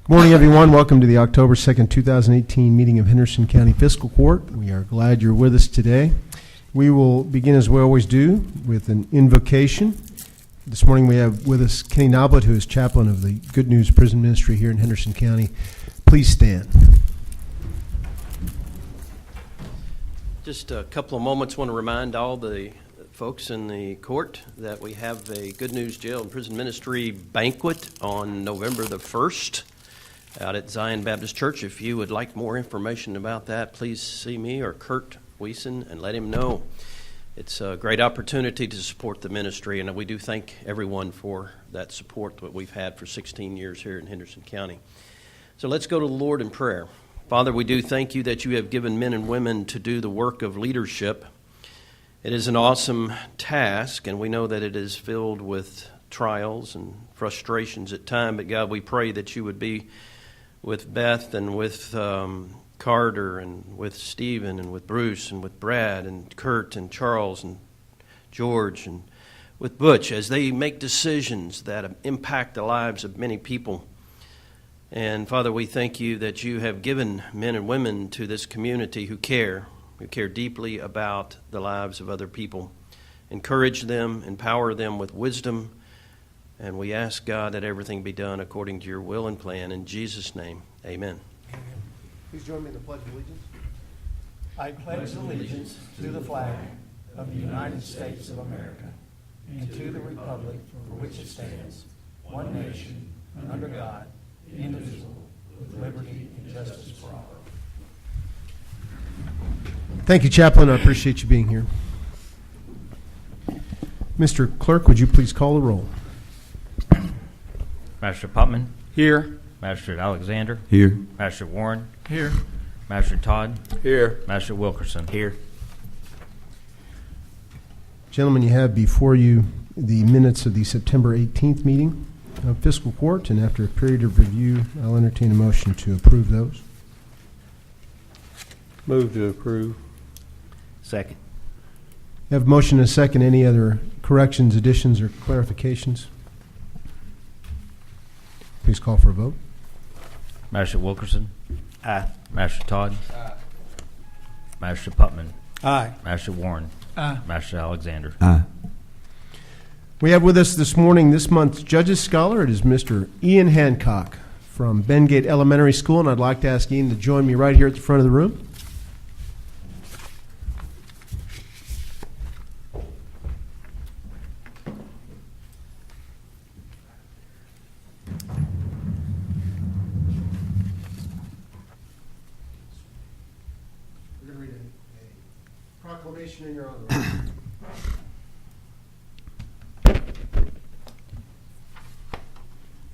Good morning, everyone. Welcome to the October 2nd, 2018 meeting of Henderson County Fiscal Court. We are glad you're with us today. We will begin, as we always do, with an invocation. This morning we have with us Kenny Noblet, who is chaplain of the Good News Prison Ministry here in Henderson County. Please stand. Just a couple of moments, want to remind all the folks in the court that we have a Good News Jail and Prison Ministry banquet on November the 1st out at Zion Baptist Church. If you would like more information about that, please see me or Kurt Wiesen and let him know. It's a great opportunity to support the ministry, and we do thank everyone for that support that we've had for 16 years here in Henderson County. So let's go to the Lord in prayer. Father, we do thank you that you have given men and women to do the work of leadership. It is an awesome task, and we know that it is filled with trials and frustrations at times. But God, we pray that you would be with Beth and with Carter and with Stephen and with Bruce and with Brad and Kurt and Charles and George and with Butch as they make decisions that impact the lives of many people. And Father, we thank you that you have given men and women to this community who care deeply about the lives of other people. Encourage them, empower them with wisdom, and we ask, God, that everything be done according to your will and plan. In Jesus' name, amen. Amen. Please join me in the Pledge of Allegiance. I pledge allegiance to the flag of the United States of America and to the republic for which it stands, one nation, under God, indivisible, with liberty and justice for all. Thank you, Chaplain. I appreciate you being here. Mr. Clerk, would you please call the roll? Master Putman. Here. Master Alexander. Here. Master Warren. Here. Master Todd. Here. Master Wilkerson. Here. Gentlemen, you have before you the minutes of the September 18th meeting of Fiscal Court, and after a period of review, I'll entertain a motion to approve those. Move to approve. Second. I have a motion and a second. Any other corrections, additions, or clarifications? Please call for a vote. Master Wilkerson. Aye. Master Todd. Aye. Master Putman. Aye. Master Warren. Aye. Master Alexander. Aye. We have with us this morning, this month's Judges Scholar. It is Mr. Ian Hancock from Bengate Elementary School, and I'd like to ask Ian to join me right here at the front of the room. We're going to read a proclamation in your honor.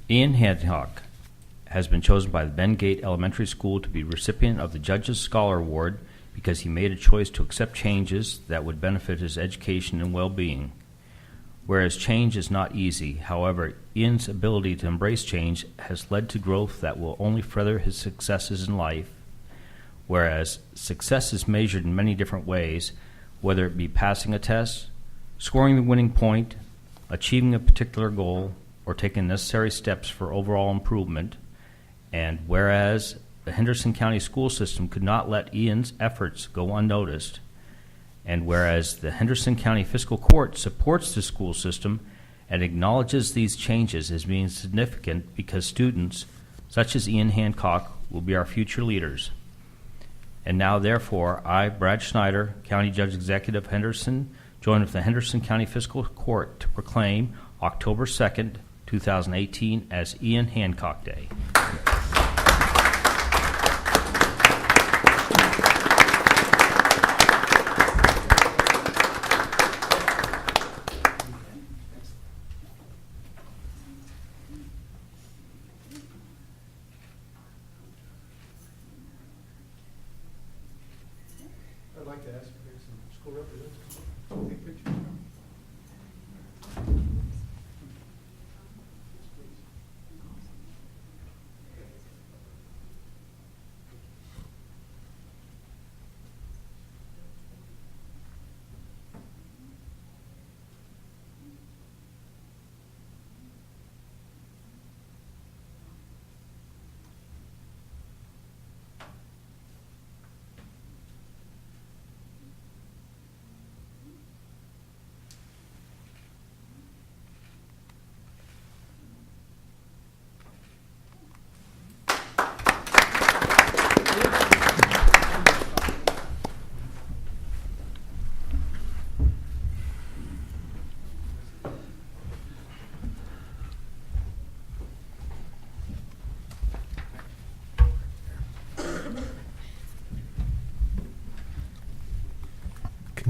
Ian Hancock has been chosen by the Bengate Elementary School to be recipient of the Judges Scholar Award because he made a choice to accept changes that would benefit his education and well-being. Whereas change is not easy, however, Ian's ability to embrace change has led to growth that will only further his successes in life. Whereas success is measured in many different ways, whether it be passing a test, scoring the winning point, achieving a particular goal, or taking necessary steps for overall improvement. And whereas the Henderson County school system could not let Ian's efforts go unnoticed, and whereas the Henderson County Fiscal Court supports the school system and acknowledges these changes as being significant because students, such as Ian Hancock, will be our future leaders. And now, therefore, I, Brad Schneider, County Judge Executive Henderson, join with the Henderson County Fiscal Court to proclaim October 2nd, 2018 as Ian Hancock Day. I'd like to ask if some school representatives to take pictures.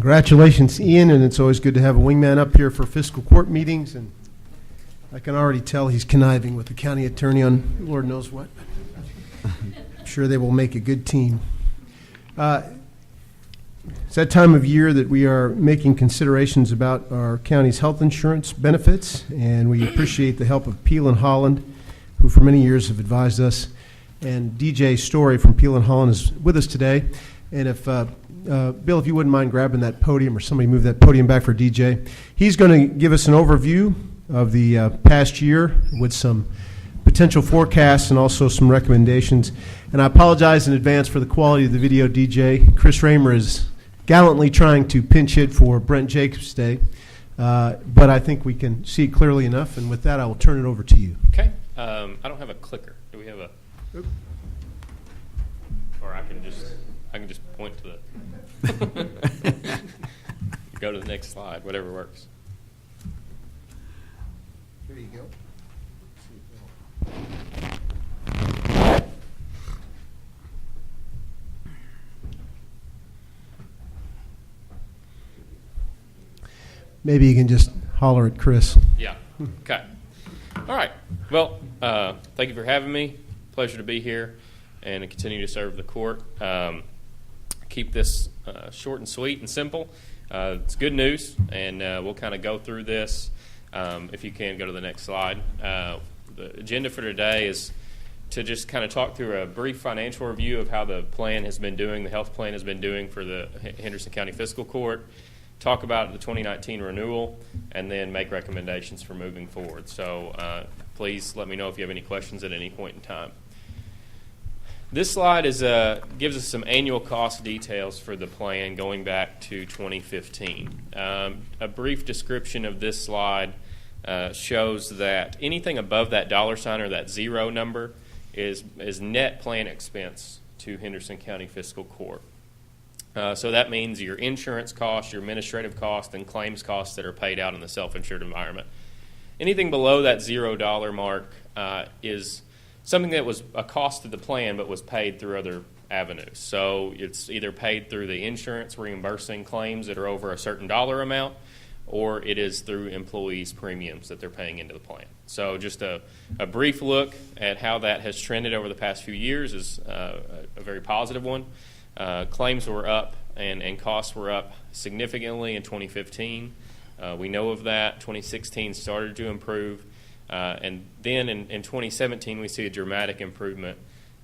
Congratulations, Ian, and it's always good to have a wingman up here for fiscal court meetings, and I can already tell he's conniving with the county attorney on Lord knows what. I'm sure they will make a good team. It's that time of year that we are making considerations about our county's health insurance benefits, and we appreciate the help of Peel and Holland, who for many years have advised us. And DJ Story from Peel and Holland is with us today. And if Bill, if you wouldn't mind grabbing that podium, or somebody move that podium back for DJ. He's going to give us an overview of the past year with some potential forecasts and also some recommendations. And I apologize in advance for the quality of the video, DJ. Chris Raymer is gallantly trying to pinch hit for Brent Jacobs today, but I think we can see it clearly enough. And with that, I will turn it over to you. Okay. I don't have a clicker. Do we have a? Oop. Or I can just point to the. Go to the next slide. Whatever works. There you go. Maybe you can just holler at Chris. Yeah. Okay. All right. Well, thank you for having me. Pleasure to be here and to continue to serve the court. Keep this short and sweet and simple. It's good news, and we'll kind of go through this. If you can, go to the next slide. The agenda for today is to just kind of talk through a brief financial review of how the plan has been doing, the health plan has been doing for the Henderson County Fiscal Court, talk about the 2019 renewal, and then make recommendations for moving forward. So please let me know if you have any questions at any point in time. This slide gives us some annual cost details for the plan going back to 2015. A brief description of this slide shows that anything above that dollar sign or that zero number is net plan expense to Henderson County Fiscal Court. So that means your insurance costs, your administrative costs, and claims costs that are paid out in the self-insured environment. Anything below that $0 mark is something that was a cost to the plan but was paid through other avenues. So it's either paid through the insurance reimbursing claims that are over a certain dollar amount, or it is through employees' premiums that they're paying into the plan. So just a brief look at how that has trended over the past few years is a very positive one. Claims were up and costs were up significantly in 2015. We know of that. 2016 started to improve. And then in 2017, we see a dramatic improvement.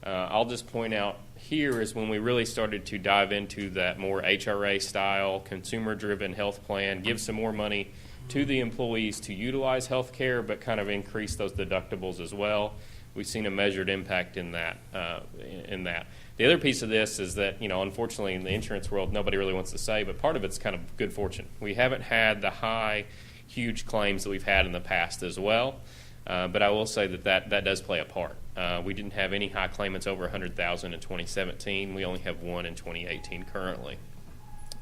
I'll just point out here is when we really started to dive into that more HRA-style, consumer-driven health plan, give some more money to the employees to utilize health care, but kind of increase those deductibles as well. We've seen a measured impact in that. The other piece of this is that, unfortunately, in the insurance world, nobody really wants to say, but part of it's kind of good fortune. We haven't had the high, huge claims that we've had in the past as well, but I will say that does play a part. We didn't have any high claimants over 100,000 in 2017. We only have one in 2018 currently.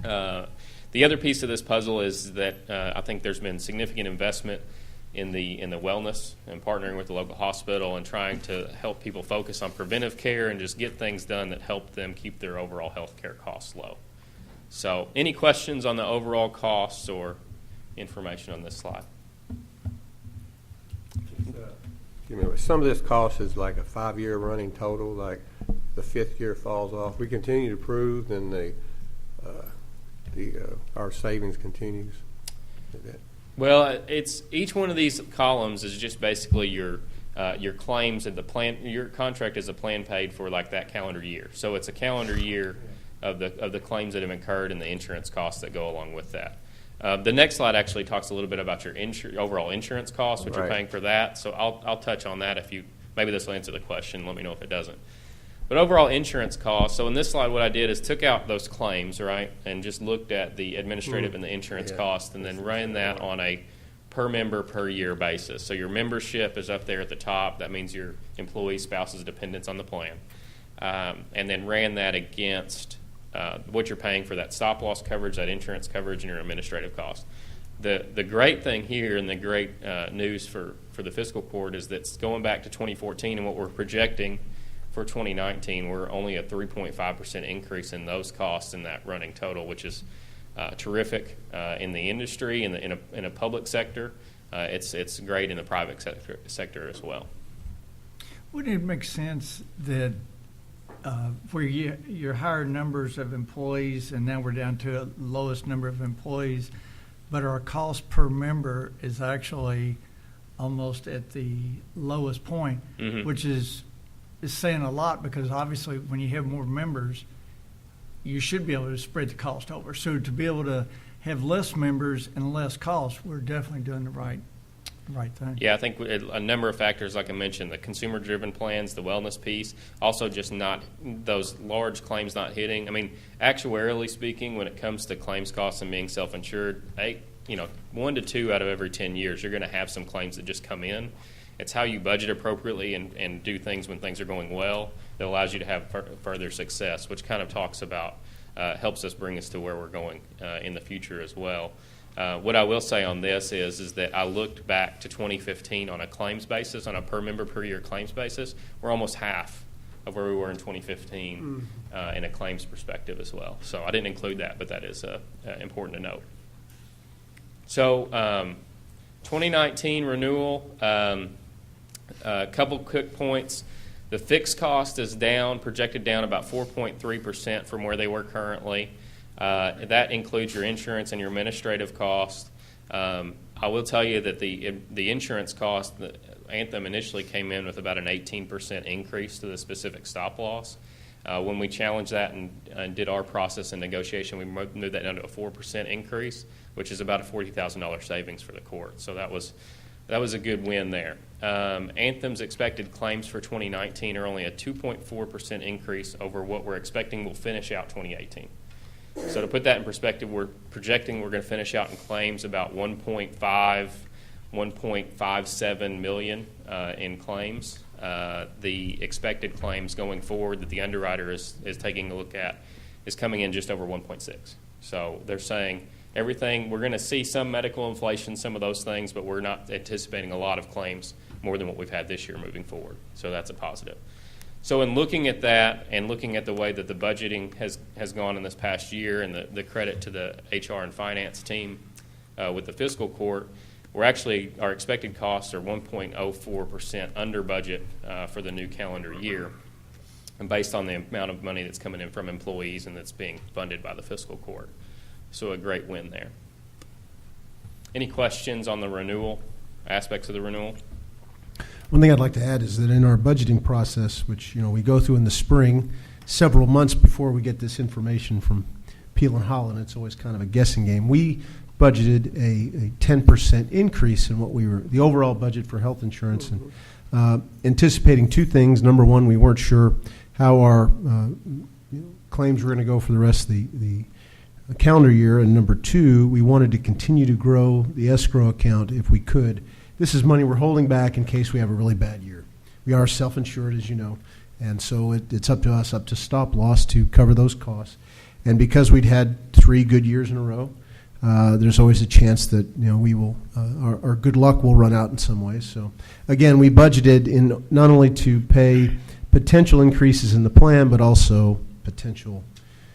The other piece of this puzzle is that I think there's been significant investment in the wellness and partnering with the local hospital and trying to help people focus on preventive care and just get things done that help them keep their overall health care costs low. So any questions on the overall costs or information on this slide? Some of this cost is like a 5-year running total, like the 5th year falls off. We continue to prove, then our savings continues. Well, it's each one of these columns is just basically your claims and the plan. Your contract is a plan paid for like that calendar year. So it's a calendar year of the claims that have incurred and the insurance costs that go along with that. The next slide actually talks a little bit about your overall insurance costs, what you're paying for that. So I'll touch on that if maybe this will answer the question. Let me know if it doesn't. But overall insurance costs, so in this slide what I did is took out those claims, right, and just looked at the administrative and the insurance costs and then ran that on a per member per year basis. So your membership is up there at the top. That means your employee, spouses, dependents on the plan. And then ran that against what you're paying for that stop-loss coverage, that insurance coverage, and your administrative costs. The great thing here and the great news for the fiscal court is that going back to 2014 and what we're projecting for 2019, we're only a 3.5% increase in those costs in that running total, which is terrific in the industry, in a public sector. It's great in the private sector as well. Wouldn't it make sense that where your higher numbers of employees, and now we're down to a lowest number of employees, but our cost per member is actually almost at the lowest point, which is saying a lot, because obviously when you have more members, you should be able to spread the cost over. So to be able to have less members and less cost, we're definitely doing the right thing. Yeah, I think a number of factors, like I mentioned, the consumer-driven plans, the wellness piece, also just not those large claims not hitting. I mean, actuarially speaking, when it comes to claims costs and being self-insured, 1 to 2 out of every 10 years, you're going to have some claims that just come in. It's how you budget appropriately and do things when things are going well that allows you to have further success, which kind of talks about, helps us bring us to where we're going in the future as well. What I will say on this is that I looked back to 2015 on a claims basis, on a per member per year claims basis. We're almost half of where we were in 2015 in a claims perspective as well. So I didn't include that, but that is important to note. So 2019 renewal, a couple quick points. The fixed cost is down, projected down about 4.3% from where they were currently. That includes your insurance and your administrative cost. I will tell you that the insurance cost, Anthem initially came in with about an 18% increase to the specific stop loss. When we challenged that and did our process and negotiation, we moved that down to a 4% increase, which is about a $40,000 savings for the court. So that was a good win there. Anthem's expected claims for 2019 are only a 2.4% increase over what we're expecting will finish out 2018. So to put that in perspective, we're projecting we're going to finish out in claims about 1.57 million in claims. The expected claims going forward that the underwriter is taking a look at is coming in just over 1.6. So they're saying everything, we're going to see some medical inflation, some of those things, but we're not anticipating a lot of claims more than what we've had this year moving forward. So that's a positive. So in looking at that and looking at the way that the budgeting has gone in this past year, and the credit to the HR and finance team with the fiscal court, our expected costs are 1.04% under budget for the new calendar year, and based on the amount of money that's coming in from employees and that's being funded by the fiscal court. So a great win there. Any questions on the renewal, aspects of the renewal? One thing I'd like to add is that in our budgeting process, which we go through in the spring, several months before we get this information from Peel and Holland, it's always kind of a guessing game. We budgeted a 10% increase in the overall budget for health insurance, and anticipating two things. Number one, we weren't sure how our claims were going to go for the rest of the calendar year, and number two, we wanted to continue to grow the escrow account if we could. This is money we're holding back in case we have a really bad year. We are self-insured, as you know, and so it's up to us, up to stop loss, to cover those costs. And because we'd had 3 good years in a row, there's always a chance that we will our good luck will run out in some ways. So again, we budgeted in not only to pay potential increases in the plan, but also potential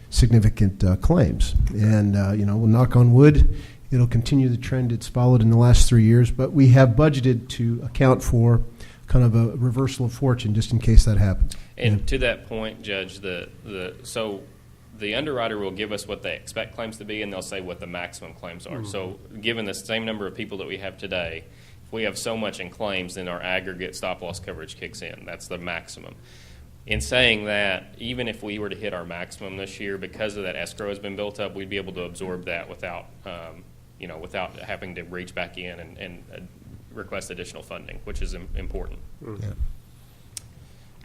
significant claims. And we'll knock on wood, it'll continue the trend it's followed in the last 3 years, but we have budgeted to account for kind of a reversal of fortune just in case that happens. And to that point, Judge, so the underwriter will give us what they expect claims to be, and they'll say what the maximum claims are. Mm-hmm. So given the same number of people that we have today, if we have so much in claims, then our aggregate stop-loss coverage kicks in. That's the maximum. In saying that, even if we were to hit our maximum this year, because of that escrow has been built up, we'd be able to absorb that without having to reach back in and request additional funding, which is important.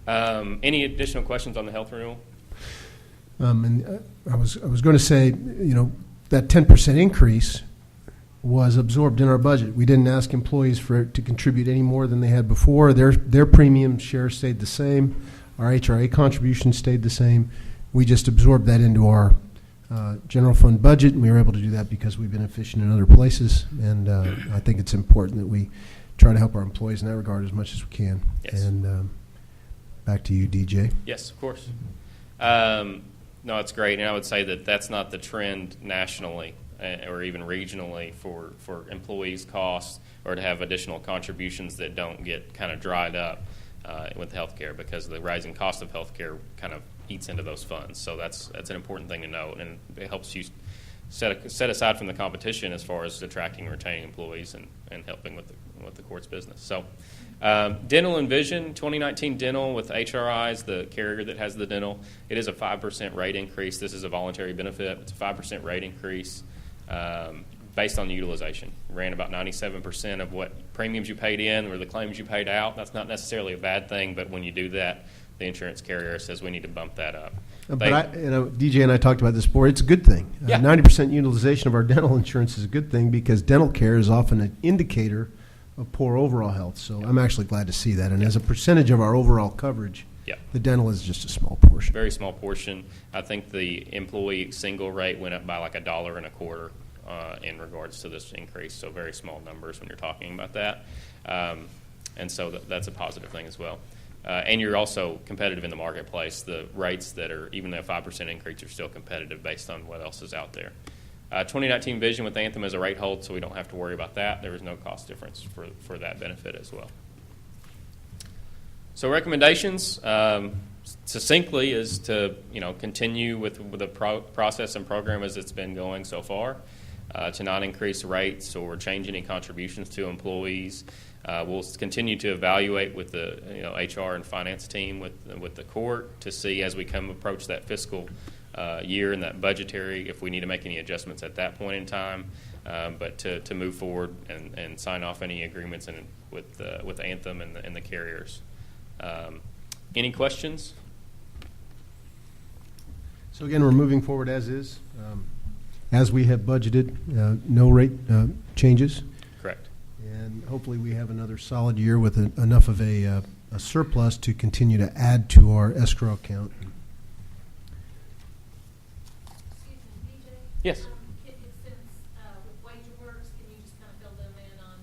Yeah. Any additional questions on the health renewal? And I was going to say, that 10% increase was absorbed in our budget. We didn't ask employees to contribute any more than they had before. Their premium share stayed the same. Our HRA contribution stayed the same. We just absorbed that into our general fund budget, and we were able to do that because we've been efficient in other places. And I think it's important that we try to help our employees in that regard as much as we can. Yes. And back to you, DJ. Yes, of course. No, it's great, and I would say that that's not the trend nationally or even regionally for employees' costs or to have additional contributions that don't get kind of dried up with healthcare, because the rising cost of healthcare kind of eats into those funds. So that's an important thing to note, and it helps you set aside from the competition as far as attracting and retaining employees and helping with the court's business. So dental and vision, 2019 dental with HRIs, the carrier that has the dental, it is a 5% rate increase. This is a voluntary benefit. It's a 5% rate increase based on the utilization. Ran about 97% of what premiums you paid in or the claims you paid out. That's not necessarily a bad thing, but when you do that, the insurance carrier says we need to bump that up. But DJ and I talked about this before. It's a good thing. Yeah. 90% utilization of our dental insurance is a good thing, because dental care is often an indicator of poor overall health. So I'm actually glad to see that. And as a percentage of our overall coverage, the dental is just a small portion. Very small portion. I think the employee single rate went up by like $1.25 in regards to this increase. So very small numbers when you're talking about that. And so that's a positive thing as well. And you're also competitive in the marketplace. The rates that are, even though 5% increase, are still competitive based on what else is out there. 2019 vision with Anthem is a rate hold, so we don't have to worry about that. There is no cost difference for that benefit as well. So recommendations, succinctly, is to continue with the process and program as it's been going so far, to not increase rates or change any contributions to employees. We'll continue to evaluate with the HR and finance team with the court to see as we approach that fiscal year and that budgetary if we need to make any adjustments at that point in time. But to move forward and sign off any agreements with Anthem and the carriers. Any questions? So again, we're moving forward as is, as we have budgeted. No rate changes. Correct. And hopefully we have another solid year with enough of a surplus to continue to add to our escrow account. Excuse me, DJ? Yes. Since with WageWorks, can you just kind of fill them in on,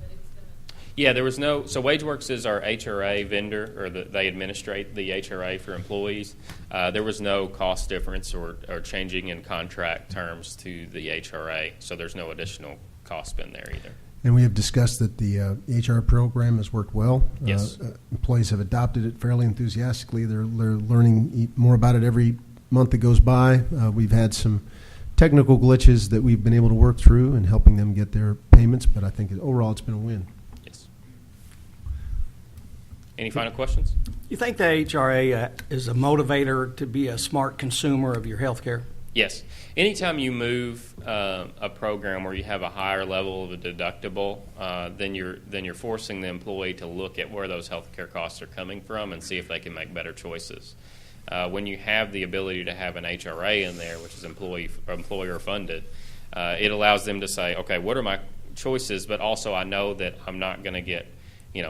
that it's going to... Yeah, there was no. So WageWorks is our HRA vendor, or they administrate the HRA for employees. There was no cost difference or changing in contract terms to the HRA, so there's no additional cost been there either. And we have discussed that the HR program has worked well. Yes. Employees have adopted it fairly enthusiastically. They're learning more about it every month that goes by. We've had some technical glitches that we've been able to work through and helping them get their payments, but I think overall it's been a win. Yes. Any final questions? You think the HRA is a motivator to be a smart consumer of your health care? Yes. Anytime you move a program where you have a higher level of a deductible, then you're forcing the employee to look at where those health care costs are coming from and see if they can make better choices. When you have the ability to have an HRA in there, which is employer funded, it allows them to say, okay, what are my choices? But also I know that I'm not going to get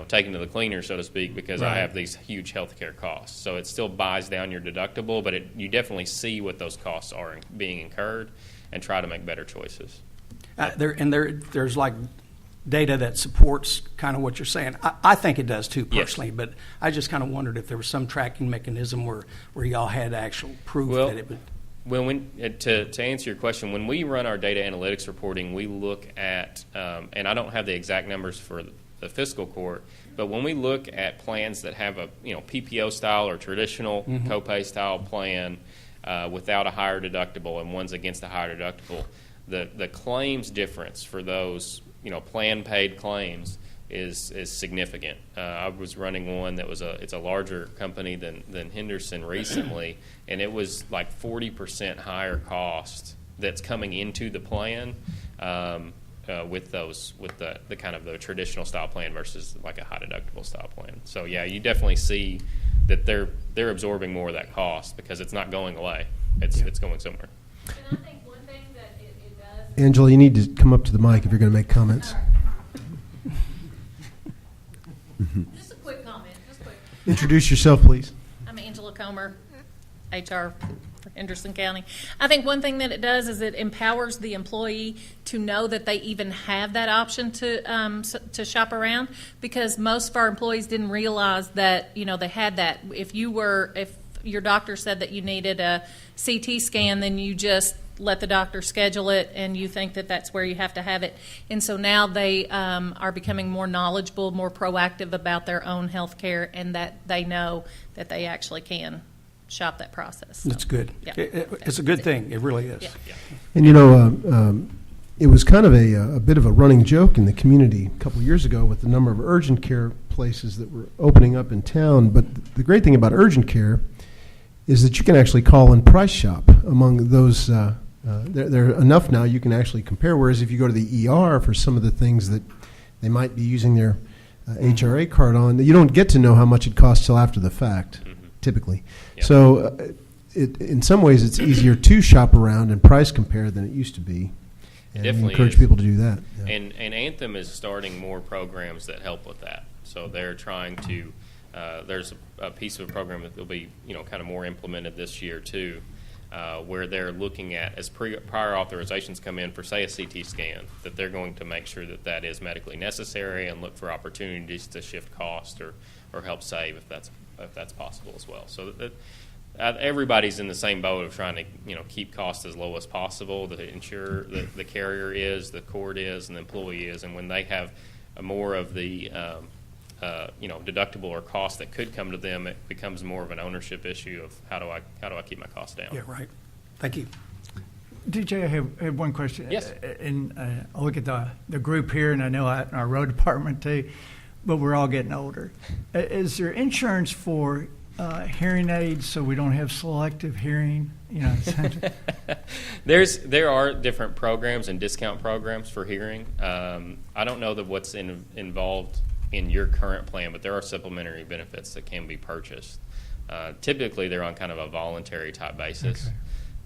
taken to the cleaner, so to speak, because I have these huge health care costs. So it still buys down your deductible, but you definitely see what those costs are being incurred and try to make better choices. There's like data that supports kind of what you're saying. I think it does too, personally, Yes. but I just kind of wondered if there was some tracking mechanism where y'all had actual proof that it would... To answer your question, when we run our data analytics reporting, we look at, and I don't have the exact numbers for the fiscal court, but when we look at plans that have a PPO style or traditional copay style plan without a higher deductible and ones against a higher deductible, the claims difference for those plan paid claims is significant. I was running one that it's a larger company than Henderson recently, and it was like 40% higher cost that's coming into the plan. With the kind of the traditional style plan versus like a high deductible style plan. So yeah, you definitely see that they're absorbing more of that cost because it's not going away. It's going somewhere. And I think one thing that it does... Angela, you need to come up to the mic if you're going to make comments. Just a quick comment. Introduce yourself, please. I'm Angela Comer, HR for Henderson County. I think one thing that it does is it empowers the employee to know that they even have that option to shop around, because most of our employees didn't realize that they had that. If your doctor said that you needed a CT scan, then you just let the doctor schedule it, and you think that that's where you have to have it. And so now they are becoming more knowledgeable, more proactive about their own health care, and that they know that they actually can shop that process. So, That's good. yeah. It's a good thing. It really is. Yeah. And it was kind of a bit of a running joke in the community a couple of years ago with the number of urgent care places that were opening up in town. But the great thing about urgent care is that you can actually call and price shop among those. There are enough now you can actually compare. Whereas if you go to the ER for some of the things that they might be using their HRA card on, you don't get to know how much it costs till after the fact, typically. Yep. So in some ways, it's easier to shop around and price compare than it used to be. And we Definitely encourage is. people to do that. Yeah. And Anthem is starting more programs that help with that. So they're trying to. There's a piece of a program that will be kind of more implemented this year too, where they're looking at as prior authorizations come in for say a CT scan, that they're going to make sure that that is medically necessary and look for opportunities to shift cost or help save if that's possible as well. So that everybody's in the same boat of trying to keep costs as low as possible. The insurer, the carrier is, the court is, and the employee is, and when they have more of the deductible or cost that could come to them, it becomes more of an ownership issue of how do I keep my costs down. Yeah, right. Thank you. DJ, I have one question. Yes. And I look at the group here, and I know in our road department too, but we're all getting older. Is there insurance for hearing aids so we don't have selective hearing? There are different programs and discount programs for hearing. I don't know that what's involved in your current plan, but there are supplementary benefits that can be purchased. Typically, they're on kind of a voluntary type basis.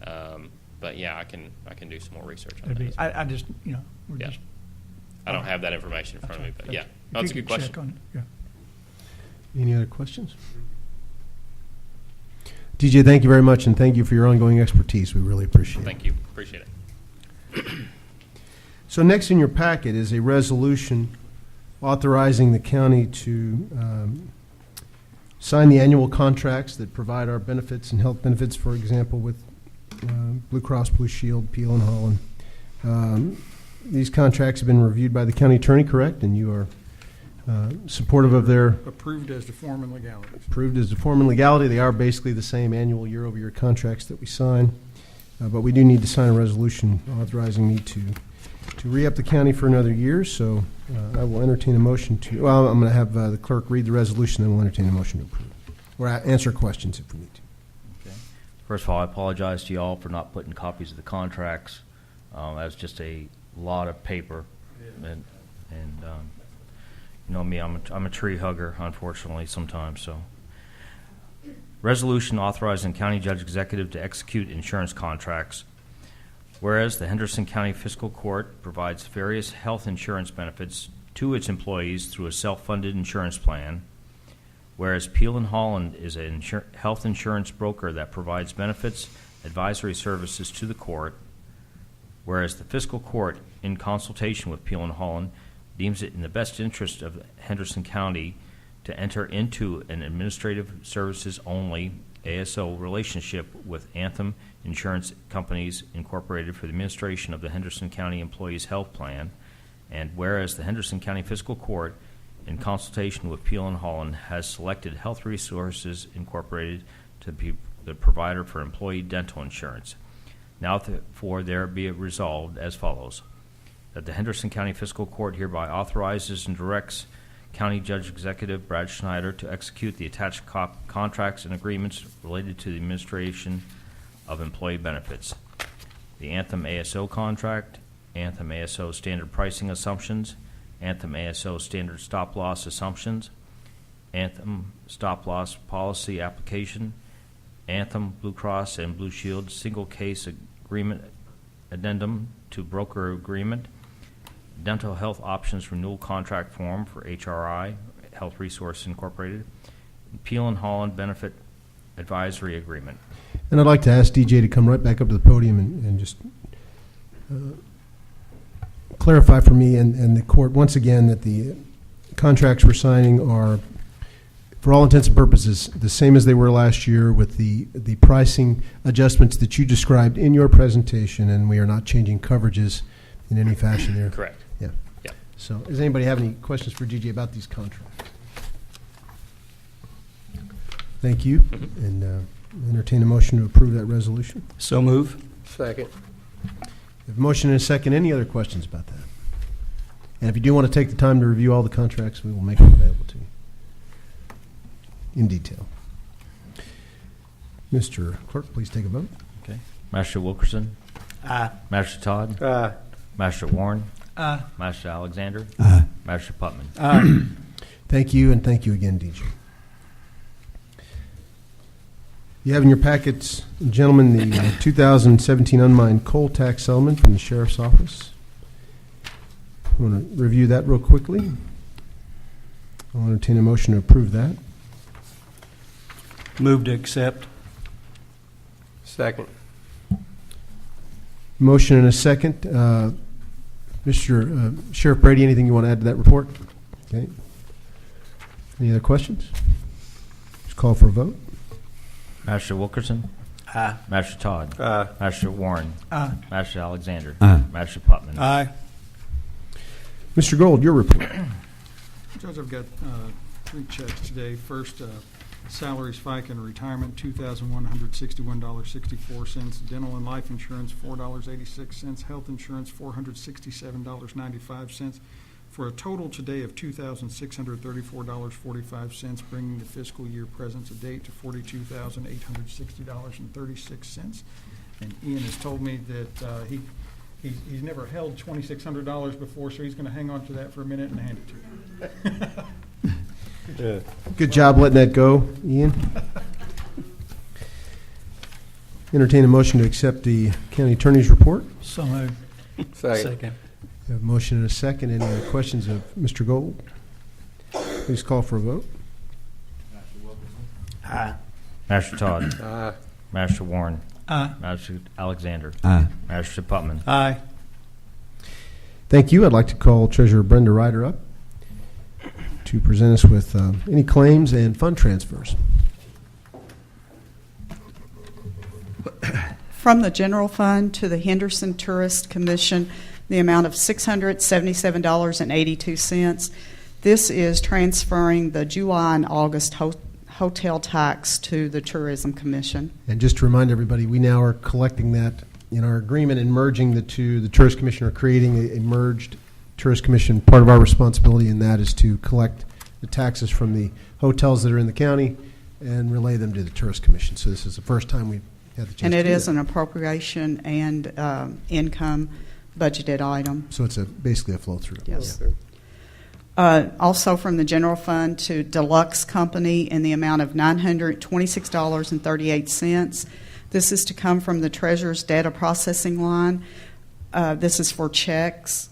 Okay. But yeah, I can do some more research on that. as well. I just, we're Yeah. just. I don't have that information in front of me, but yeah, If that's a you good could question. check on it, yeah. Any other questions? DJ, thank you very much, and thank you for your ongoing expertise. We really appreciate it. Thank you. Appreciate it. So next in your packet is a resolution authorizing the county to sign the annual contracts that provide our benefits and health benefits, for example, with Blue Cross Blue Shield, Peel and Holland. These contracts have been reviewed by the county attorney, correct? And you are supportive of their Approved as to form and legalities. approved as the form and legality. They are basically the same annual year-over-year contracts that we sign. But we do need to sign a resolution authorizing me to re-up the county for another year. So I will entertain a motion to, well, I'm going to have the clerk read the resolution, then we'll entertain a motion to approve. Or answer questions if we need to. Okay. First of all, I apologize to you all for not putting copies of the contracts. That's just a lot of paper, and you know me, I'm a tree hugger, unfortunately, sometimes. So, resolution authorizing county judge executive to execute insurance contracts. Whereas the Henderson County Fiscal Court provides various health insurance benefits to its employees through a self-funded insurance plan. Whereas Peel and Holland is a health insurance broker that provides benefits, advisory services to the court. Whereas the Fiscal Court, in consultation with Peel and Holland, deems it in the best interest of Henderson County to enter into an administrative services only ASO relationship with Anthem Insurance Companies Incorporated for the administration of the Henderson County Employees Health Plan. And whereas the Henderson County Fiscal Court, in consultation with Peel and Holland, has selected Health Resources Incorporated to be the provider for employee dental insurance. Now therefore there be it resolved as follows: that the Henderson County Fiscal Court hereby authorizes and directs County Judge Executive Brad Schneider to execute the attached contracts and agreements related to the administration of employee benefits. The Anthem ASO contract, Anthem ASO standard pricing assumptions, Anthem ASO standard stop-loss assumptions, Anthem stop-loss policy application, Anthem Blue Cross and Blue Shield single case agreement addendum to broker agreement, dental health options renewal contract form for HRI, Health Resource Incorporated, Peel and Holland benefit advisory agreement. And I'd like to ask DJ to come right back up to the podium and just clarify for me and the court once again that the contracts we're signing are for all intents and purposes, the same as they were last year with the pricing adjustments that you described in your presentation, and we are not changing coverages in any fashion there. Correct. Yeah. Yeah. So does anybody have any questions for Gigi about these contracts? Thank you. And entertain a motion to approve that resolution. So move. Second. We have a motion and a second. Any other questions about that? And if you do want to take the time to review all the contracts, we will make them available to you in detail. Mr. Clerk, please take a vote. Okay. Master Wilkerson. Aye. Master Todd. Aye. Master Warren. Aye. Master Alexander. Aye. Master Putman. Aye. Thank you, and thank you again, DJ. You have in your packets, gentlemen, the 2017 unmined coal tax settlement from the Sheriff's Office. I want to review that real quickly. I'll entertain a motion to approve that. Move to accept. Second. Motion and a second. Mr. Sheriff Brady, anything you want to add to that report? Okay. Any other questions? Just call for a vote. Master Wilkerson. Aye. Master Todd. Aye. Master Warren. Aye. Master Alexander. Aye. Master Putman. Aye. Mr. Gold, your report. Judge, I've got 3 checks today. First, salaries, FICA, and retirement, $2,161.64. Dental and life insurance, $4.86. Health insurance, $467.95. For a total today of $2,634.45, bringing the fiscal year present to date to $42,860.36. And Ian has told me that he's never held $2,600 before, so he's going to hang on to that for a minute and hand it to you. Yeah. Good job letting that go, Ian. Entertain a motion to accept the county attorney's report. So move. Second. We have a motion and a second. Any other questions of Mr. Gold? Please call for a vote. Aye. Master Todd. Aye. Master Warren. Aye. Master Alexander. Aye. Master Putman. Aye. Thank you. I'd like to call Treasurer Brenda Ryder up to present us with any claims and fund transfers. From the general fund to the Henderson Tourist Commission, the amount of $677.82. This is transferring the July and August hotel tax to the Tourism Commission. And just to remind everybody, we now are collecting that in our agreement and merging the two. The Tourist Commission are creating a merged Tourist Commission. Part of our responsibility in that is to collect the taxes from the hotels that are in the county and relay them to the Tourist Commission. So this is the first time we've had the chance And to it do is that. an appropriation and income budgeted item. So it's basically a flow-through. Yes. Also from the general fund to Deluxe Company in the amount of $926.38. This is to come from the Treasurer's data processing line. This is for checks.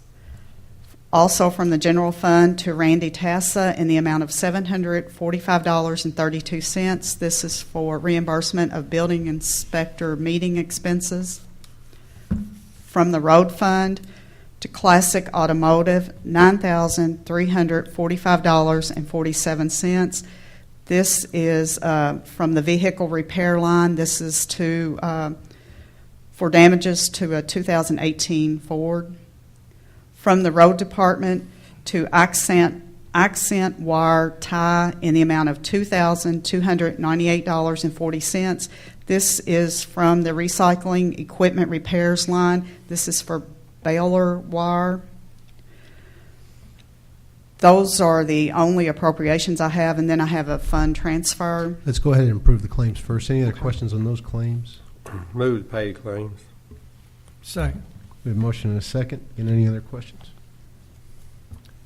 Also from the general fund to Randy Tassa in the amount of $745.32. This is for reimbursement of building inspector meeting expenses. From the road fund to Classic Automotive, $9,345.47. This is from the vehicle repair line. This is to for damages to a 2018 Ford. From the road department to Accent Wire Tie in the amount of $2,298.40. This is from the recycling equipment repairs line. This is for baler wire. Those are the only appropriations I have, and then I have a fund transfer. Let's go ahead and approve the claims first. Any other questions on those claims? Move to pay claims. Second. We have a motion and a second. And any other questions?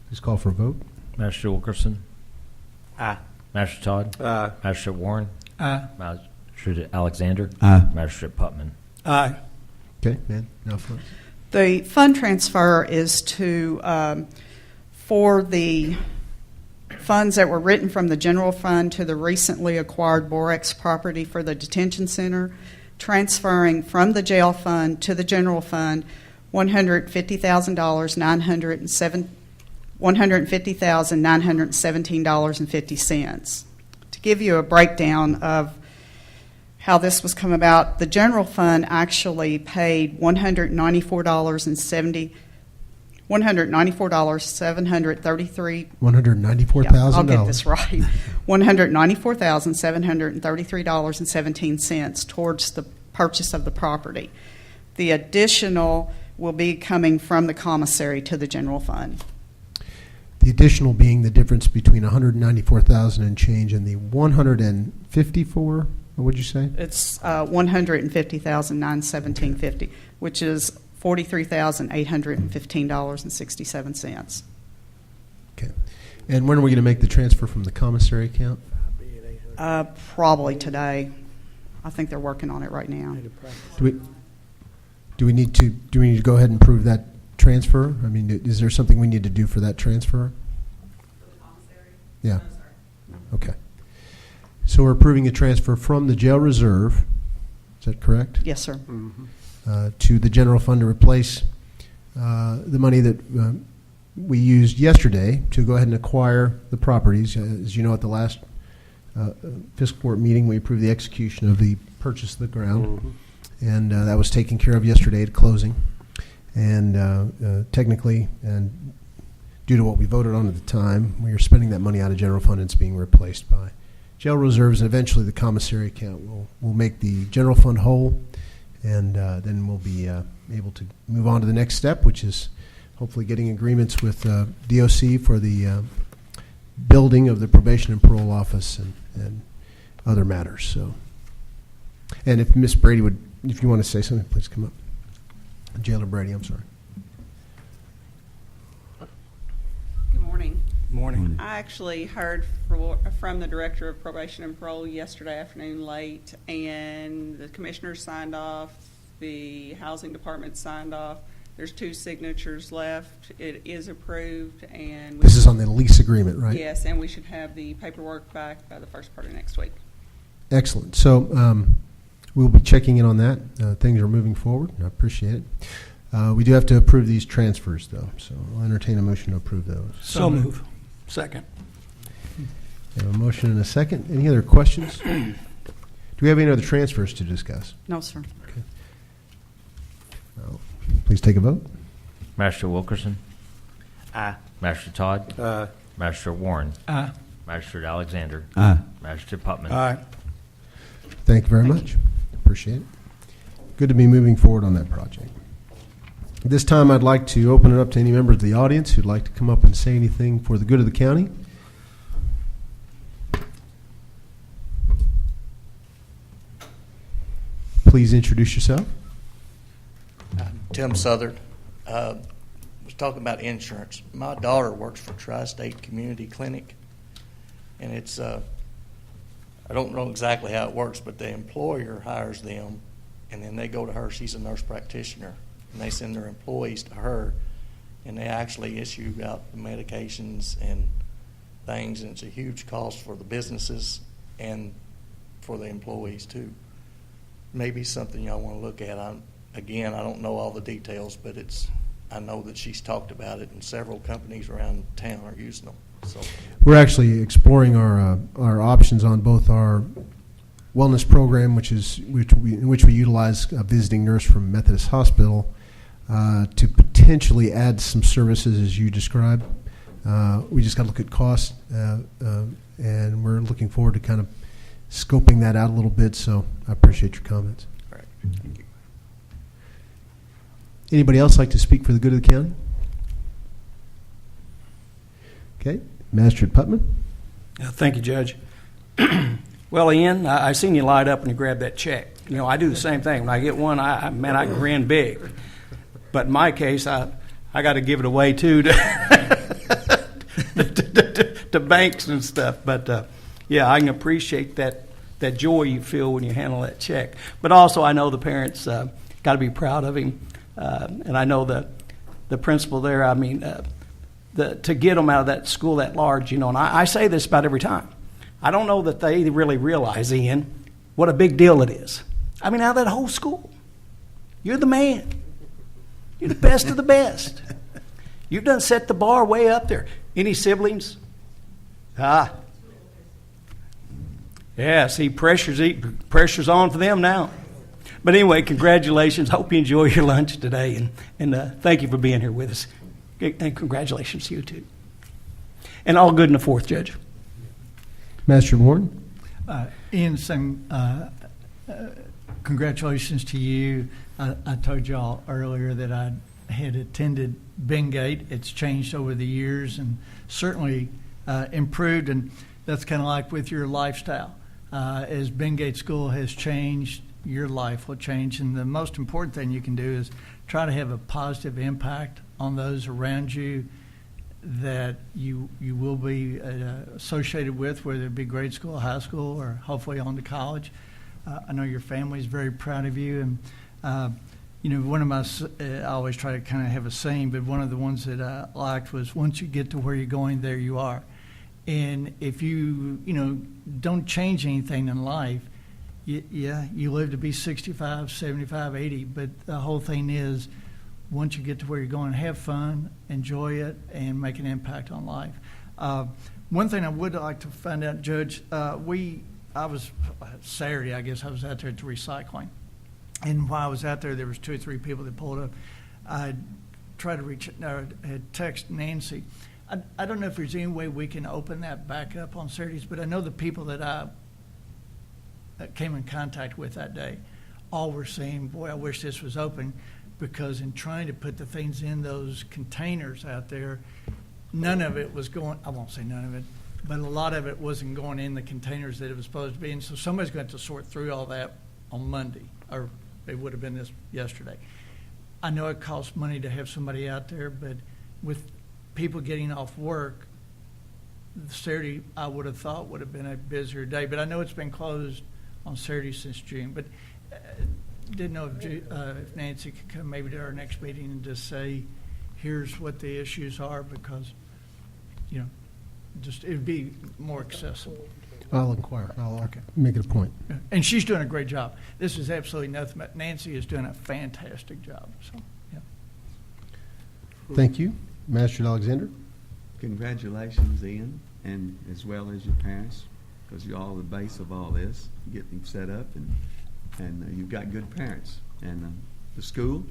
Please call for a vote. Master Wilkerson. Aye. Master Todd. Aye. Master Warren. Aye. Master Alexander. Aye. Master Putman. Aye. Okay, man. Now funds. The fund transfer is to for the funds that were written from the general fund to the recently acquired Borex property for the detention center, transferring from the jail fund to the general fund $150,917.50. give you a breakdown of how this was come about, the general fund actually paid $194,733. $194,000. I'll get this right. $194,733.17 towards the purchase of the property. The additional will be coming from the commissary to the general fund. The additional being the difference between 194,000 and change and the 154. What would you say? It's $150,917.50, which is $43,815.67. Okay. And when are we going to make the transfer from the commissary account? Probably today. I think they're working on it right now. Do we need to go ahead and approve that transfer? I mean, is there something we need to do for that transfer? Yeah. Okay. So we're approving a transfer from the jail reserve. Is that correct? Yes, sir. To the general fund to replace the money that we used yesterday to go ahead and acquire the properties. As you know, at the last fiscal court meeting, we approved the execution of the purchase of the ground, and that was taken care of yesterday at closing. And technically, and due to what we voted on at the time, we are spending that money out of general fund and it's being replaced by jail reserves, and eventually the commissary account will make the general fund whole, and then we'll be able to move on to the next step, which is hopefully getting agreements with DOC for the building of the probation and parole office and other matters. So, and if Ms. Brady would, if you want to say something, please come up. Jailer Brady, I'm sorry. Good morning. Morning. I actually heard from the Director of Probation and Parole yesterday afternoon late, and the Commissioners signed off, the Housing Department signed off. There's 2 signatures left. It is approved, and This is on the lease agreement, right? yes, and we should have the paperwork back by the first part of next week. Excellent. So we'll be checking in on that. Things are moving forward. I appreciate it. We do have to approve these transfers, though, so I'll entertain a motion to approve those. So move. Second. We have a motion and a second. Any other questions? Do we have any other transfers to discuss? No, sir. Okay. Please take a vote. Master Wilkerson. Aye. Master Todd. Aye. Master Warren. Aye. Magistrate Alexander. Aye. Magistrate Putman. Aye. Thank you very much. Appreciate it. Good to be moving forward on that project. At this time, I'd like to open it up to any members of the audience who'd like to come up and say anything for the good of the county. Please introduce yourself. Tim Southard. Was talking about insurance. My daughter works for Tri-State Community Clinic, and it's I don't know exactly how it works, but the employer hires them, and then they go to her. She's a nurse practitioner, and they send their employees to her, and they actually issue out the medications and things, and it's a huge cost for the businesses and for the employees too. Maybe something y'all want to look at. Again, I don't know all the details, but I know that she's talked about it, and several companies around town are using them. So We're actually exploring our options on both our wellness program, in which we utilize a visiting nurse from Methodist Hospital, to potentially add some services as you described. We just got to look at costs, and we're looking forward to kind of scoping that out a little bit. So I appreciate your comments. all right. Thank you. Anybody else like to speak for the good of the county? Okay, Magistrate Putman. Thank you, Judge. Well, Ian, I seen you light up when you grabbed that check. You know, I do the same thing. When I get one, I grin big. But in my case, I got to give it away too to banks and stuff. But yeah, I can appreciate that joy you feel when you handle that check. But also, I know the parents got to be proud of him, and I know the principal there. I mean, to get them out of that school that large, you know. And I say this about every time. I don't know that they really realize, Ian, what a big deal it is. I mean, out of that whole school, you're the man. You're the best of the best. You've done set the bar way up there. Any siblings? Yeah, see, pressure's on for them now. But anyway, congratulations. Hope you enjoy your lunch today, and thank you for being here with us. And congratulations to you, too. And all good in the fourth, Judge. Master Warren? Ian, congratulations to you. I told y'all earlier that I had attended Bengate. It's changed over the years and certainly improved, and that's kind of like with your lifestyle. As Bengate School has changed, your life will change, and the most important thing you can do is try to have a positive impact on those around you that you will be associated with, whether it be grade school, high school, or hopefully on to college. I know your family is very proud of you, and one of my, I always try to kind of have a saying, but one of the ones that I liked was, once you get to where you're going, there you are. And if you don't change anything in life, you live to be 65, 75, 80, but the whole thing is, once you get to where you're going, have fun, enjoy it, and make an impact on life. One thing I would like to find out, Judge, Saturday, I guess, I was out there at the recycling. And while I was out there was 2 or 3 people that pulled up. I tried to text Nancy. I don't know if there's any way we can open that back up on Saturdays, but I know the people that I came in contact with that day all were saying, boy, I wish this was open, because in trying to put the things in those containers out there, none of it was going, I won't say none of it, but a lot of it wasn't going in the containers that it was supposed to be. And so somebody's going to sort through all that on Monday, or it would have been this yesterday. I know it costs money to have somebody out there, but with people getting off work, Saturday I would have thought would have been a busier day. But I know it's been closed on Saturday since June. But didn't know if Nancy could come maybe to our next meeting and just say, here's what the issues are, because, just it'd be more accessible. I'll inquire. I'll make it a point. Yeah. And she's doing a great job. This is absolutely nothing but Nancy is doing a fantastic job. So, yeah. Thank you. Master Alexander? Congratulations, Ian, and as well as your parents, because you're all the base of all this, getting set up, and you've got good parents. And the school,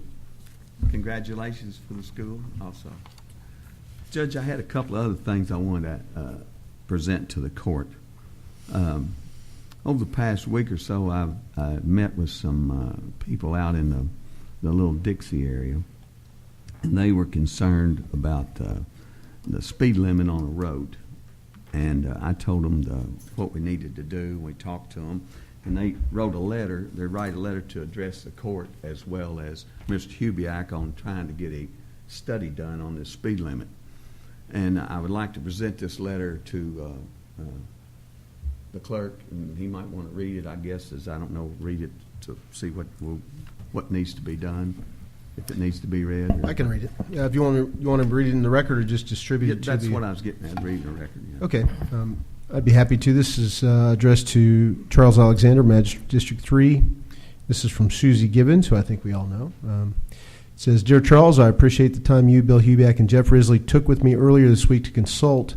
congratulations for the school also. Judge, I had a couple of other things I wanted to present to the court. Over the past week or so, I've met with some people out in the little Dixie area, and they were concerned about the speed limit on the road. And I told them what we needed to do. We talked to them, and they wrote a letter. They write a letter to address the court as well as Mr. Hubiak on trying to get a study done on the speed limit. And I would like to present this letter to the clerk, and he might want to read it, I guess, as I don't know, read it to see what needs to be done, if it needs to be read. I can read it. If you want to read it in the record or just distribute it to That's what I was getting at, reading the record. Yeah. Okay. I'd be happy to. This is addressed to Charles Alexander, Magistrate District 3. This is from Susie Gibbons, who I think we all know. It says, Dear Charles, I appreciate the time you, Bill Hubiak, and Jeff Risley took with me earlier this week to consult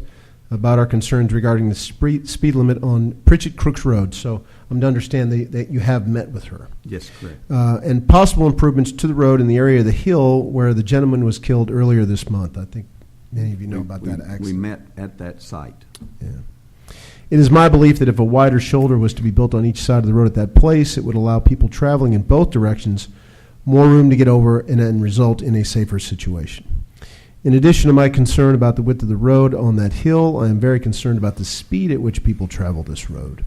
about our concerns regarding the speed limit on Pritchett Crooks Road. So I'm to understand that you have met with her. Yes, correct. And possible improvements to the road in the area of the hill where the gentleman was killed earlier this month. I think many of you know about that accident. We met at that site. Yeah. It is my belief that if a wider shoulder was to be built on each side of the road at that place, it would allow people traveling in both directions more room to get over and result in a safer situation. In addition to my concern about the width of the road on that hill, I am very concerned about the speed at which people travel this road.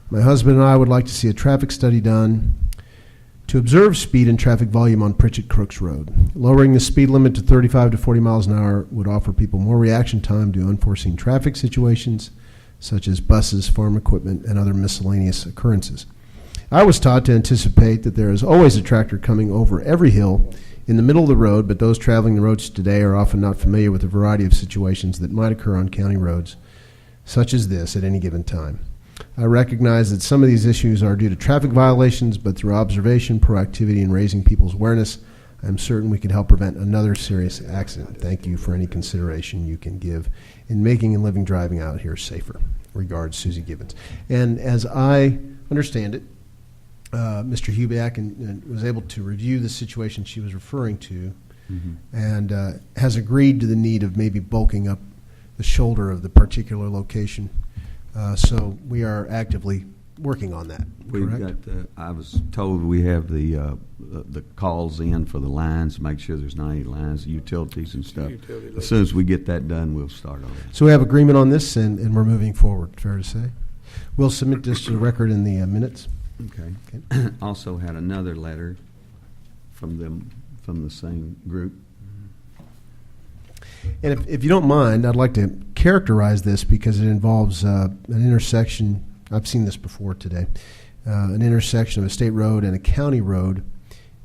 My husband and I would like to see a traffic study done to observe speed and traffic volume on Pritchett Crooks Road. Lowering the speed limit to 35 to 40 miles an hour would offer people more reaction time to unforeseen traffic situations, such as buses, farm equipment, and other miscellaneous occurrences. I was taught to anticipate that there is always a tractor coming over every hill in the middle of the road, but those traveling the roads today are often not familiar with a variety of situations that might occur on county roads, such as this at any given time. I recognize that some of these issues are due to traffic violations, but through observation, proactivity, and raising people's awareness, I'm certain we could help prevent another serious accident. Thank you for any consideration you can give in making and living driving out here safer. Regards, Susie Gibbons. And as I understand it, Mr. Hubiak and was able to review the situation she was referring to, and has agreed to the need of maybe bulking up the shoulder of the particular location. So we are actively working on that. We've Correct? got. I was told we have the calls in for the lines to make sure there's not any lines, utilities and stuff. As soon as we get that done, we'll start on that. So we have agreement on this, and we're moving forward. Fair to say. We'll submit this to the record in the minutes. Okay. Also had another letter from them, from the same group. And if you don't mind, I'd like to characterize this because it involves an intersection. I've seen this before today. An intersection of a state road and a county road,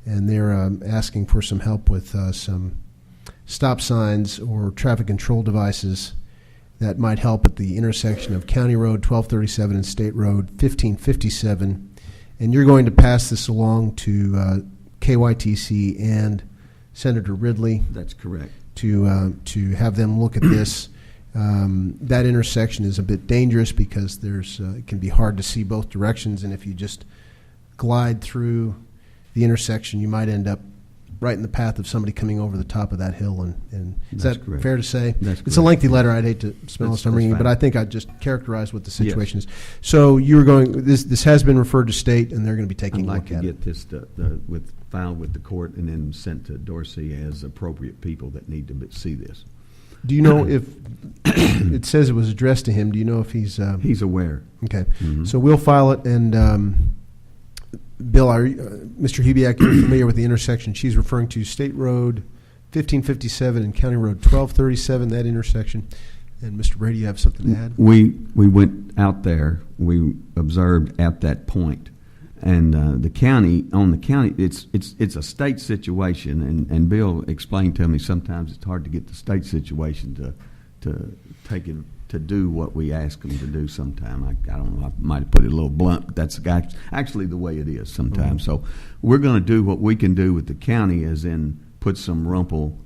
and they're asking for some help with some stop signs or traffic control devices that might help at the intersection of County Road 1237 and State Road 1557. And you're going to pass this along to KYTC and Senator Ridley. That's correct. To have them look at this. That intersection is a bit dangerous because it can be hard to see both directions, and if you just glide through the intersection, you might end up right in the path of somebody coming over the top of that hill. And is That's that correct. fair to say? That's It's a correct. lengthy letter. I'd hate to spend all this time That's reading it, fine. but I think I'd just characterize what the situation is. So you were going. This has been referred to state, and they're going to be taking I'd a like look to at get it. this filed with the court and then sent to Dorsey as appropriate people that need to see this. Do you know if it says it was addressed to him? Do you know if he's He's aware. okay? Mhm. So we'll file it. And Bill, Mr. Hubiak, you're familiar with the intersection she's referring to: State Road 1557 and County Road 1237. That intersection. And Mr. Brady, you have something to add? We went out there. We observed at that point, and the county, it's a state situation. And Bill explained to me sometimes it's hard to get the state situation to take it to do what we ask them to do. Sometime I don't know. I might have put it a little blunt, but that's actually the way it is sometimes. So we're going to do what we can do with the county, as in put some rumple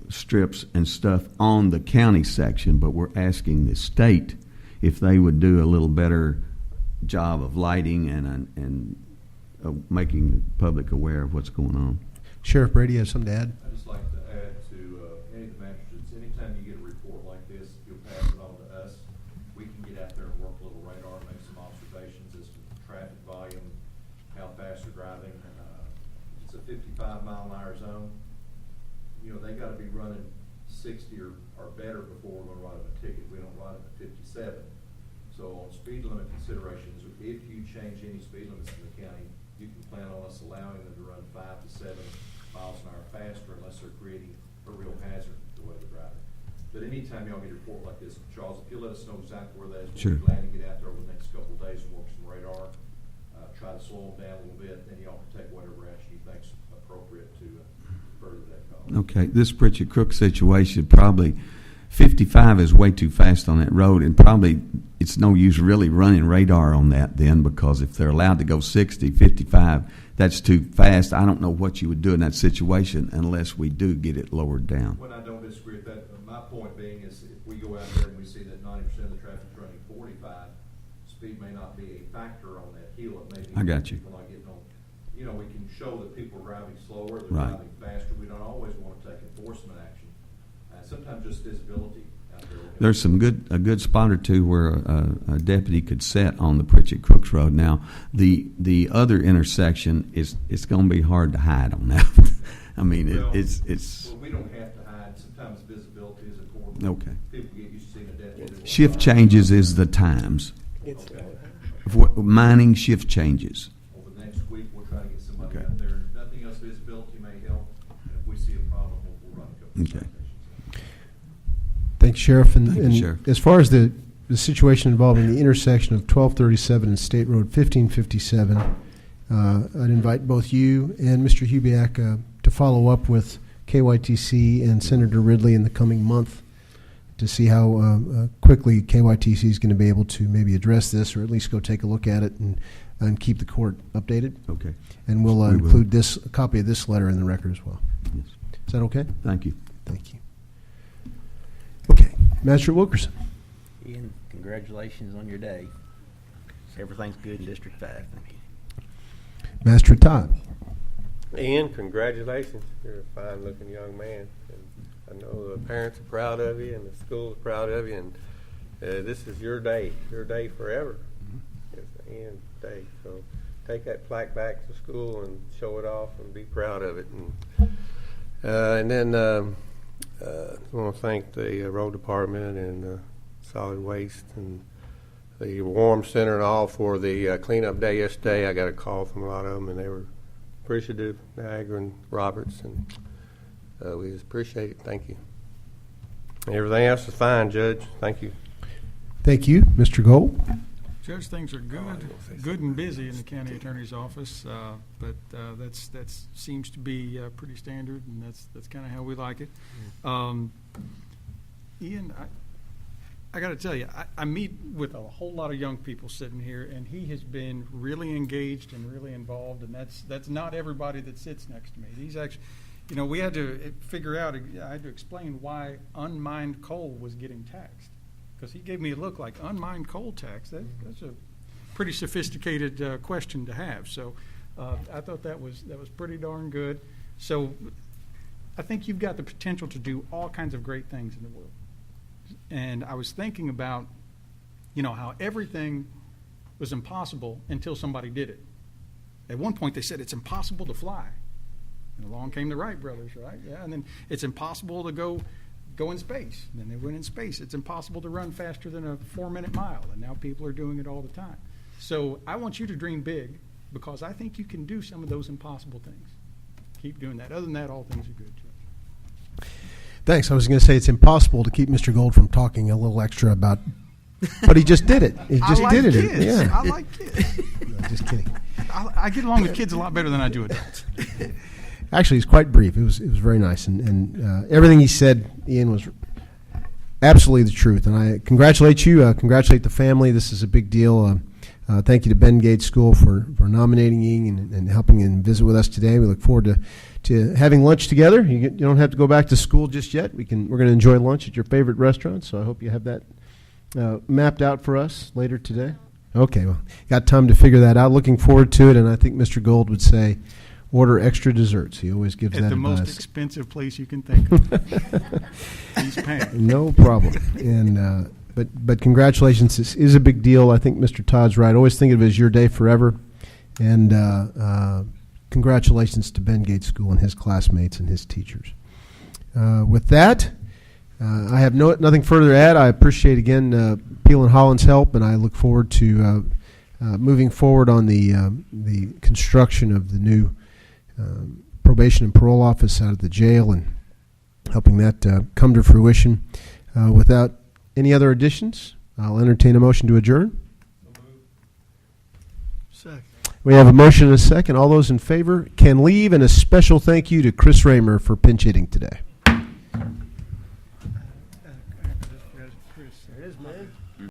strips and stuff on the county section, but we're asking the state if they would do a little better job of lighting and making the public aware of what's going on. Sheriff Brady, you have something to add? I'd just like to add to any of the magistrates, anytime you get a report like this, you'll pass it on to us. We can get out there and work a little radar, make some observations as to traffic volume, how fast they're driving. It's a 55-mile-an-hour zone. You know, they got to be running 60 or better before we're going to write them a ticket. We don't write them at 57. So on speed limit considerations, if you change any speed limits in the county, you can plan on us allowing them to run 5 to 7 miles an hour faster unless they're creating a real hazard the way they're driving. But anytime y'all get a report like this, Charles, if you let us know exactly where that is, we'll Sure. be glad to get out there over the next couple of days and work some radar, try to slow them down a little bit, and y'all can take whatever action you think's appropriate to further that cause. Okay, this Pritchard Crook situation, probably 55 is way too fast on that road, and probably it's no use really running radar on that then, because if they're allowed to go 60, 55, that's too fast. I don't know what you would do in that situation unless we do get it lowered down. Well, I don't disagree with that. My point being is if we go out there and we see that 90% of the traffic's running 45, speed may not be a factor on that hill. It may be I got you. people not getting on. You know, we can show that people are driving slower, they're Right. driving faster. We don't always want to take enforcement action. Sometimes just visibility out there. There's a good spot or two where a deputy could set on the Pritchard Crooks Road. Now, the other intersection it's going to be hard to hide on that. I mean, Well, it's Well, we don't have to hide. Sometimes visibility is important. Okay. People get used to seeing a deputy. Shift changes is the times. Mining shift changes. Over the next week, we'll try to get somebody Okay. out there. If nothing else, visibility may help. And if we see a problem, we'll run a couple of Okay. citations. Thanks, Sheriff. And, Thank you, and Sheriff. as far as the situation involving the intersection of 1237 and State Road 1557, I'd invite both you and Mr. Hubiak to follow up with KYTC and Senator Ridley in the coming month to see how quickly KYTC is going to be able to maybe address this, or at least go take a look at it and keep the court updated. Okay. And we'll We will. include a copy of this letter in the record as well. Yes. Is that okay? Thank you. Thank you. Okay, Magistrate Wilkerson. Ian, congratulations on your day. Everything's good in District 5. Thank you. Magistrate Todd. Ian, congratulations. You're a fine-looking young man. And I know the parents are proud of you and the school is proud of you. And this is your day forever. It's Ian's day. So take that plaque back to school and show it off and be proud of it. And then I want to thank the road department and solid waste and the Warm Center and all for the cleanup day yesterday. I got a call from a lot of them, and they were appreciative, Niagara and Roberts, and we just appreciate it. Thank you. Everything else is fine, Judge. Thank you. Thank you. Mr. Gold. Judge, things are good and busy in the county attorney's office, but that seems to be pretty standard, and that's kind of how we like it. Ian, I got to tell you, I meet with a whole lot of young people sitting here, and he has been really engaged and really involved, and that's not everybody that sits next to me. He's actually, we had to figure out, I had to explain why unmined coal was getting taxed, because he gave me a look like unmined coal tax. That's a pretty sophisticated question to have. So I thought that was pretty darn good. So I think you've got the potential to do all kinds of great things in the world. And I was thinking about, how everything was impossible until somebody did it. At one point they said it's impossible to fly. And along came the Wright brothers, right? Yeah, and then it's impossible to go in space. And then they went in space. It's impossible to run faster than a 4-minute mile. And now people are doing it all the time. So I want you to dream big, because I think you can do some of those impossible things. Keep doing that. Other than that, all things are good, Judge. Thanks. I was going to say it's impossible to keep Mr. Gold from talking a little extra about, but he just did it. He just did it. Kids. Yeah. I like kids. No, just kidding. I get along with kids a lot better than I do adults. Actually, it's quite brief. It was very nice, and everything he said, Ian, was absolutely the truth. And I congratulate you. Congratulate the family. This is a big deal. Thank you to Ben Gates School for nominating Ian and helping him visit with us today. We look forward to having lunch together. You don't have to go back to school just yet. We're going to enjoy lunch at your favorite restaurant. So I hope you have that mapped out for us later today. Okay, well, got time to figure that out. Looking forward to it. And I think Mr. Gold would say, order extra desserts. He always gives that advice. At the most expensive place you can think of. He's paying. No problem. And but congratulations. This is a big deal. I think Mr. Todd's right. Always think of it as your day forever. And congratulations to Ben Gates School and his classmates and his teachers. With that, I have nothing further to add. I appreciate, again, Peel and Holland's help, and I look forward to moving forward on the construction of the new probation and parole office out of the jail and helping that come to fruition. Without any other additions, I'll entertain a motion to adjourn. Second. We have a motion and a second. All those in favor can leave, and a special thank you to Chris Raymer for pinch hitting today.